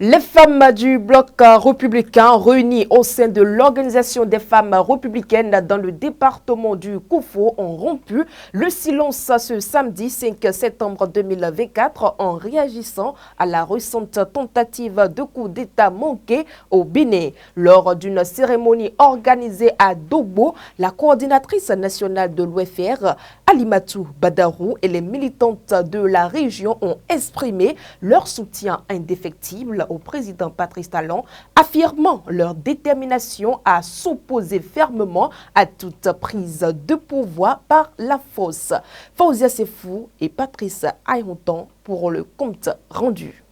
Les femmes du bloc républicain réunies au sein de l'Organisation des femmes républicaines dans le département du Koufo ont rompu le silence ce samedi 5 septembre 2024 en réagissant à la récente tentative de coup d'État manqué au Bénin. Lors d'une cérémonie organisée à Dogbo, la coordinatrice nationale de l'OFR, Alimatou Badarou, et les militantes de la région ont exprimé leur soutien indéfectible au président Patrice Talon, affirmant leur détermination à s'opposer fermement à toute prise de pouvoir par la force. Fauzia Sefou et Patrice Ayonton pour le compte rendu.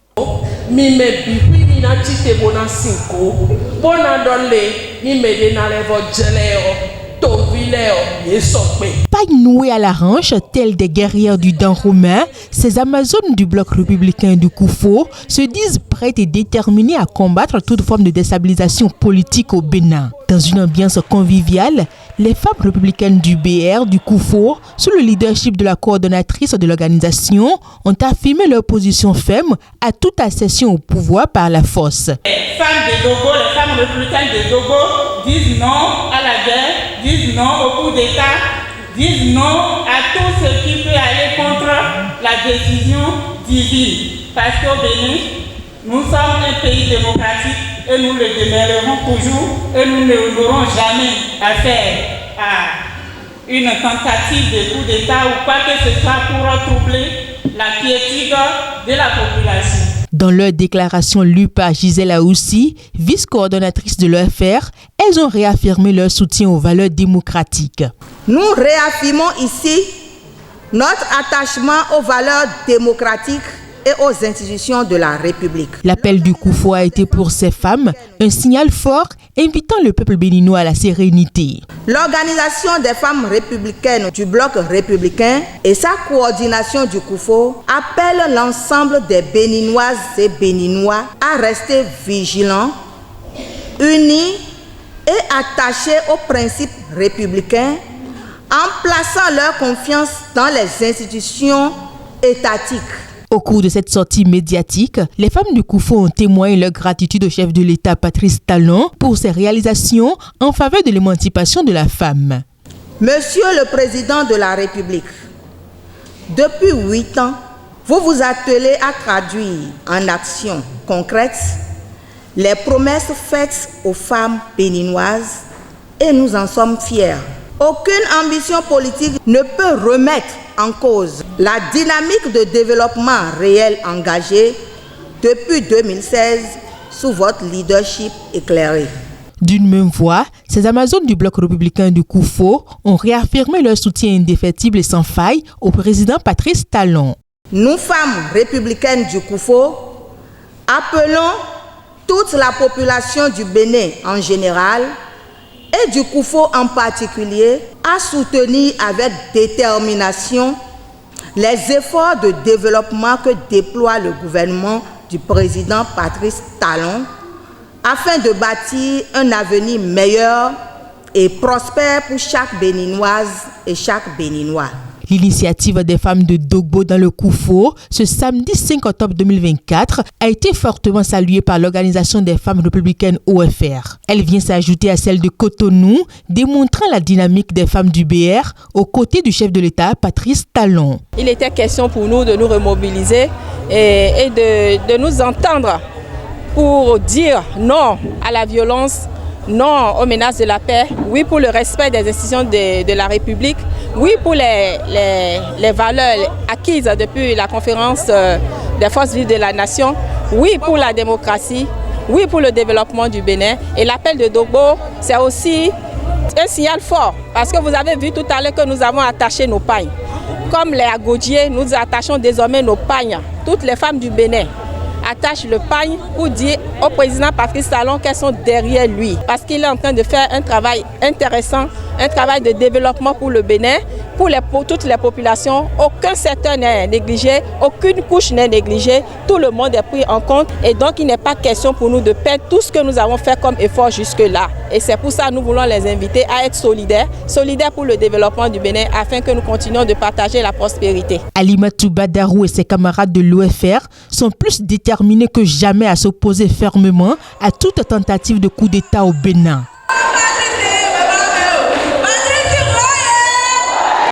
Paille nouée à la hanche, telles des guerrières du Dan romain, ces Amazones du bloc républicain du Koufo se disent prêtes et déterminées à combattre toute forme de déstabilisation politique au Bénin. Dans une ambiance conviviale, les femmes républicaines du BR du Koufo, sous le leadership de la coordonnatrice de l'organisation, ont affirmé leur position ferme à toute accession au pouvoir par la force. Les femmes de Dogo, les femmes républicaines de Dogo disent non à la guerre, disent non au coup d'État, disent non à tout ce qui peut aller contre la décision divine. Parce qu'au Bénin, nous sommes un pays démocratique et nous le demeurerons toujours et nous n'aurons jamais affaire à une tentative de coup d'État ou quoi que ce soit pour troubler la quiétude de la population. Dans leur déclaration lue par Gisèle Aoussi, vice-coordonnatrice de l'OFR, elles ont réaffirmé leur soutien aux valeurs démocratiques. Nous réaffirmons ici notre attachement aux valeurs démocratiques et aux institutions de la République. L'appel du Koufo a été pour ces femmes un signal fort invitant le peuple béninois à la sérénité. L'Organisation des femmes républicaines du bloc républicain et sa coordination du Koufo appellent l'ensemble des Béninoises et Béninois à rester vigilants, unis et attachés aux principes républicains en plaçant leur confiance dans les institutions étatiques. Au cours de cette sortie médiatique, les femmes du Koufo ont témoigné leur gratitude au chef de l'État Patrice Talon pour ses réalisations en faveur de l'émancipation de la femme. Monsieur le Président de la République, depuis 8 ans, vous vous attelez à traduire en actions concrètes les promesses faites aux femmes béninoises et nous en sommes fiers. Aucune ambition politique ne peut remettre en cause la dynamique de développement réel engagée depuis 2016 sous votre leadership éclairé. D'une même voix, ces Amazones du bloc républicain du Koufo ont réaffirmé leur soutien indéfectible et sans faille au président Patrice Talon. Nous, femmes républicaines du Koufo, appelons toute la population du Bénin en général et du Koufo en particulier à soutenir avec détermination les efforts de développement que déploie le gouvernement du président Patrice Talon afin de bâtir un avenir meilleur et prospère pour chaque Béninoise et chaque Béninois. L'initiative des femmes de Dogbo dans le Koufo, ce samedi 5 octobre 2024, a été fortement saluée par l'Organisation des femmes républicaines OFR. Elle vient s'ajouter à celle de Cotonou, démontrant la dynamique des femmes du BR aux côtés du chef de l'État, Patrice Talon. Il était question pour nous de nous remobiliser et de nous entendre pour dire non à la violence, non aux menaces de la paix, oui pour le respect des institutions de la République, oui pour les valeurs acquises depuis la conférence des forces vives de la nation, oui pour la démocratie, oui pour le développement du Bénin. Et l'appel de Dogbo, c'est aussi un signal fort parce que vous avez vu tout à l'heure que nous avons attaché nos pagnes. Comme les Agodiers, nous attachons désormais nos pagnes. Toutes les femmes du Bénin attachent le pagne pour dire au président Patrice Talon qu'elles sont derrière lui. Parce qu'il est en train de faire un travail intéressant, un travail de développement pour le Bénin, pour toutes les populations. Aucun secteur n'est négligé, aucune couche n'est négligée. Tout le monde est pris en compte et donc il n'est pas question pour nous de perdre tout ce que nous avons fait comme effort jusque-là. Et c'est pour ça que nous voulons les inviter à être solidaires pour le développement du Bénin afin que nous continuions de partager la prospérité. Alimatou Badarou et ses camarades de l'OFR sont plus déterminés que jamais à s'opposer fermement à toute tentative de coup d'État au Bénin.